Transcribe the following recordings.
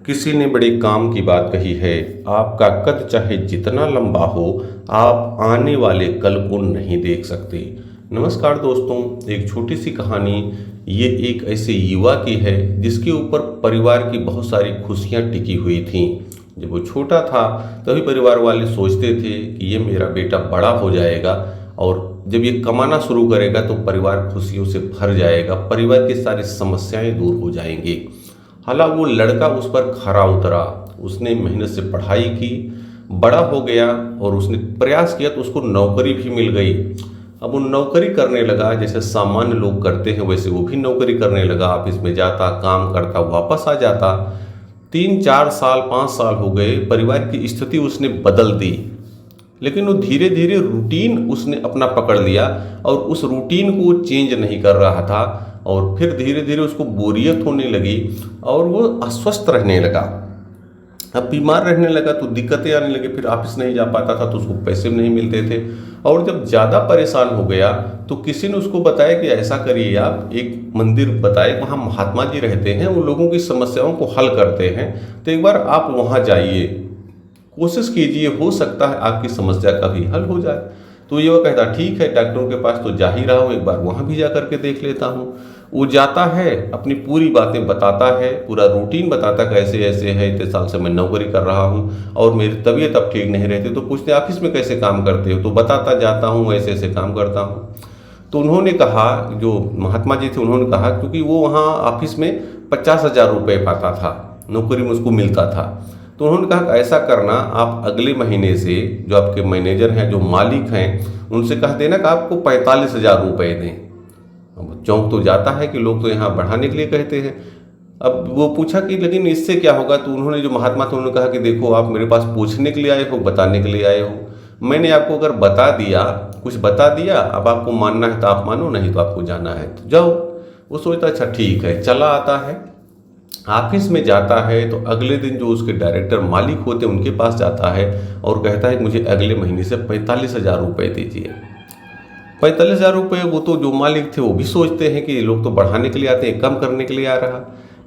किसी ने बड़े काम की बात कही है। आपका कद चाहे जितना लंबा हो, आप आने वाले कल को नहीं देख सकते। नमस्कार दोस्तों, एक छोटी सी कहानी ये एक ऐसे युवा की है जिसके ऊपर परिवार की बहुत सारी खुशियां टिकी हुई थीं। जब वो छोटा था तभी परिवार वाले सोचते थे कि ये मेरा बेटा बड़ा हो जाएगा और जब ये कमाना शुरू करेगा तो परिवार खुशियों से भर जाएगा, परिवार की सारी समस्याएं दूर हो जाएंगी। हालांकि वो लड़का उस पर खरा उतरा, उसने मेहनत से पढ़ाई की, बड़ा हो गया और उसने प्रयास किया तो उसको नौकरी भी मिल गई। अब वो नौकरी करने लगा, जैसे सामान्य लोग करते हैं वैसे वो भी नौकरी करने लगा। ऑफिस में जाता, काम करता, वापस आ जाता। 3-4 साल 5 साल हो गए, परिवार की स्थिति उसने बदल दी, लेकिन वो धीरे धीरे रूटीन उसने अपना पकड़ लिया और उस रूटीन को वो चेंज नहीं कर रहा था और फिर धीरे धीरे उसको बोरियत होने लगी और वो अस्वस्थ रहने लगा। अब बीमार रहने लगा तो दिक्कतें आने लगी, फिर ऑफिस नहीं जा पाता था तो उसको पैसे नहीं मिलते थे। और जब ज़्यादा परेशान हो गया तो किसी ने उसको बताया कि ऐसा करिए, आप एक मंदिर बताए, वहाँ महात्मा जी रहते हैं, वो लोगों की समस्याओं को हल करते हैं, तो एक बार आप वहाँ जाइए, कोशिश कीजिए, हो सकता है आपकी समस्या का भी हल हो जाए। तो ये वो कहता ठीक है, डॉक्टरों के पास तो जा ही रहा हूँ, एक बार वहाँ भी जा करके देख लेता हूँ। वो जाता है, अपनी पूरी बातें बताता है, पूरा रूटीन बताता है, कैसे ऐसे है, इतने साल से मैं नौकरी कर रहा हूँ और मेरी तबीयत अब ठीक नहीं रहती। तो पूछते ऑफिस में कैसे काम करते हो, तो बताता जाता हूँ ऐसे ऐसे काम करता हूँ। तो उन्होंने कहा, जो महात्मा जी थे उन्होंने कहा, क्योंकि वो वहाँ ऑफिस में 50,000 रुपये पाता था, नौकरी में उसको मिलता था, तो उन्होंने कहा ऐसा करना, आप अगले महीने से जो आपके मैनेजर हैं, जो मालिक हैं, उनसे कह देना कि आपको 45,000 रुपये दें। अब चौंक तो जाता है कि लोग तो यहाँ बढ़ाने के लिए कहते हैं। अब वो पूछा कि लेकिन इससे क्या होगा, तो उन्होंने, जो महात्मा थे, उन्होंने कहा कि देखो, आप मेरे पास पूछने के लिए आए हो, बताने के लिए आए हो। मैंने आपको अगर बता दिया, कुछ बता दिया, अब आपको मानना है तो आप मानो, नहीं तो आपको जाना है तो जाओ। वो सोचता अच्छा ठीक है, चला आता है, ऑफिस में जाता है, तो अगले दिन जो उसके डायरेक्टर मालिक होते हैं उनके पास जाता है और कहता है मुझे अगले महीने से 45,000 रुपये दीजिए। 45,000 रुपये, वो तो जो मालिक थे वो भी सोचते हैं कि लोग तो बढ़ाने के लिए आते हैं, कम करने के लिए आ रहा,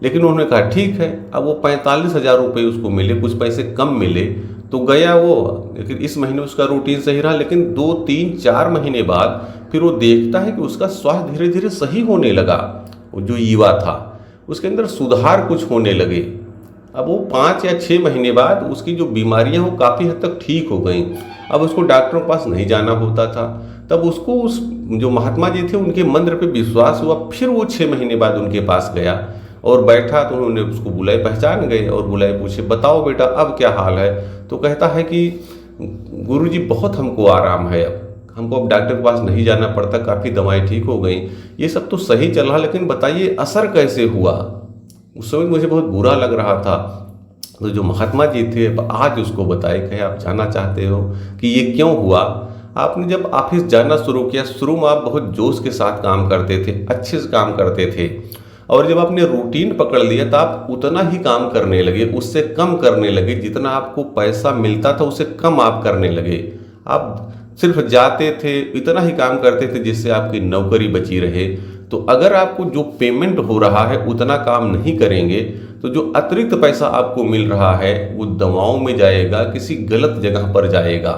लेकिन उन्होंने कहा ठीक है। अब वो 45,000 रुपये उसको मिले, कुछ पैसे कम मिले तो गया वो, लेकिन इस महीने उसका रूटीन सही रहा, लेकिन 2-3-4 महीने बाद फिर वो देखता है कि उसका स्वास्थ्य धीरे धीरे सही होने लगा। वो जो युवा था उसके अंदर सुधार कुछ होने लगे। अब वो 5 या 6 महीने बाद उसकी जो बीमारियां वो काफ़ी हद तक ठीक हो गई। अब उसको डॉक्टरों के पास नहीं जाना होता था। तब उसको उस जो महात्मा जी थे उनके मंत्र पे विश्वास हुआ। फिर वो 6 महीने बाद उनके पास गया और बैठा, तो उन्होंने उसको बुलाए, पहचान गए और बुलाए, पूछे बताओ बेटा अब क्या हाल है। तो कहता है कि गुरुजी बहुत हमको आराम है, अब हमको अब डॉक्टर के पास नहीं जाना पड़ता, काफ़ी दवाएं ठीक हो गई, ये सब तो सही चल रहा, लेकिन बताइए असर कैसे हुआ। उस समय मुझे बहुत बुरा लग रहा था। तो जो महात्मा जी थे आज उसको बताए, कहे आप जानना चाहते हो कि ये क्यों हुआ। आपने जब ऑफिस जाना शुरू किया, शुरू में आप बहुत जोश के साथ काम करते थे, अच्छे से काम करते थे, और जब आपने रूटीन पकड़ लिया तो आप उतना ही काम करने लगे, उससे कम करने लगे, जितना आपको पैसा मिलता था उससे कम आप करने लगे। आप सिर्फ जाते थे, इतना ही काम करते थे जिससे आपकी नौकरी बची रहे। तो अगर आपको जो पेमेंट हो रहा है उतना काम नहीं करेंगे तो जो अतिरिक्त पैसा आपको मिल रहा है वो दवाओं में जाएगा, किसी गलत जगह पर जाएगा।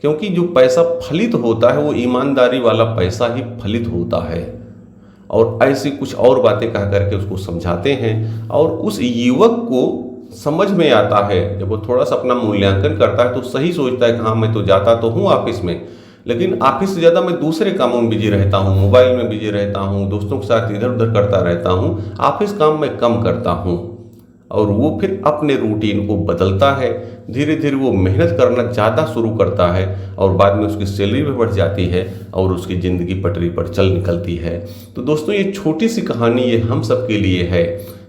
क्योंकि जो पैसा फलित होता है वो ईमानदारी वाला पैसा ही फलित होता है। और ऐसी कुछ और बातें कह करके उसको समझाते हैं और उस युवक को समझ में आता है। जब वो थोड़ा सा अपना मूल्यांकन करता है तो सही सोचता है कि हाँ मैं तो जाता तो हूँ ऑफिस में, लेकिन ऑफिस से ज़्यादा मैं दूसरे कामों में बिजी रहता हूँ, मोबाइल में बिजी रहता हूँ, दोस्तों के साथ इधर उधर करता रहता हूँ, ऑफिस काम मैं कम करता हूँ। और वो फिर अपने रूटीन को बदलता है, धीरे धीरे वो मेहनत करना ज़्यादा शुरू करता है और बाद में उसकी सैलरी भी बढ़ जाती है और उसकी ज़िंदगी पटरी पर चल निकलती है। तो दोस्तों, ये छोटी सी कहानी ये हम सब के लिए है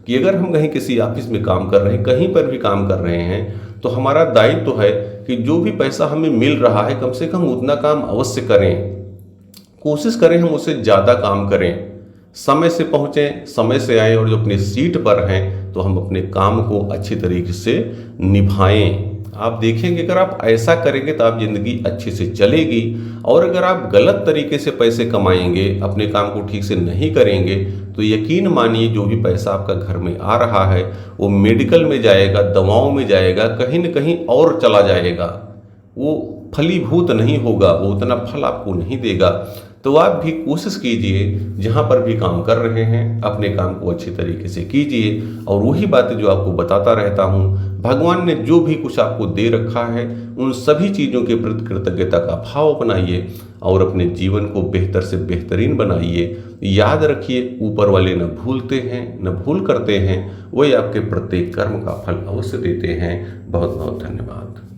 कि अगर हम कहीं किसी ऑफिस में काम कर रहे हैं, कहीं पर भी काम कर रहे हैं, तो हमारा दायित्व तो है कि जो भी पैसा हमें मिल रहा है कम से कम उतना काम अवश्य करें, कोशिश करें हम उससे ज़्यादा काम करें, समय से पहुँचें, समय से आएँ, और जो अपनी सीट पर हैं तो हम अपने काम को अच्छी तरीके से निभाएं। आप देखेंगे अगर आप ऐसा करेंगे तो आप ज़िंदगी अच्छे से चलेगी। और अगर आप गलत तरीके से पैसे कमाएंगे, अपने काम को ठीक से नहीं करेंगे, तो यकीन मानिए जो भी पैसा आपका घर में आ रहा है वो मेडिकल में जाएगा, दवाओं में जाएगा, कहीं न कहीं और चला जाएगा। वो फलीभूत नहीं होगा, वो उतना फल आपको नहीं देगा। तो आप भी कोशिश कीजिए, जहाँ पर भी काम कर रहे हैं अपने काम को अच्छी तरीके से कीजिए। और वही बातें जो आपको बताता रहता हूँ, भगवान ने जो भी कुछ आपको दे रखा है उन सभी चीज़ों के प्रति कृतज्ञता का भाव अपनाइए और अपने जीवन को बेहतर से बेहतरीन बनाइए। याद रखिए, ऊपर वाले न भूलते हैं न भूल करते हैं, वही आपके प्रत्येक कर्म का फल अवश्य देते हैं। बहुत बहुत धन्यवाद।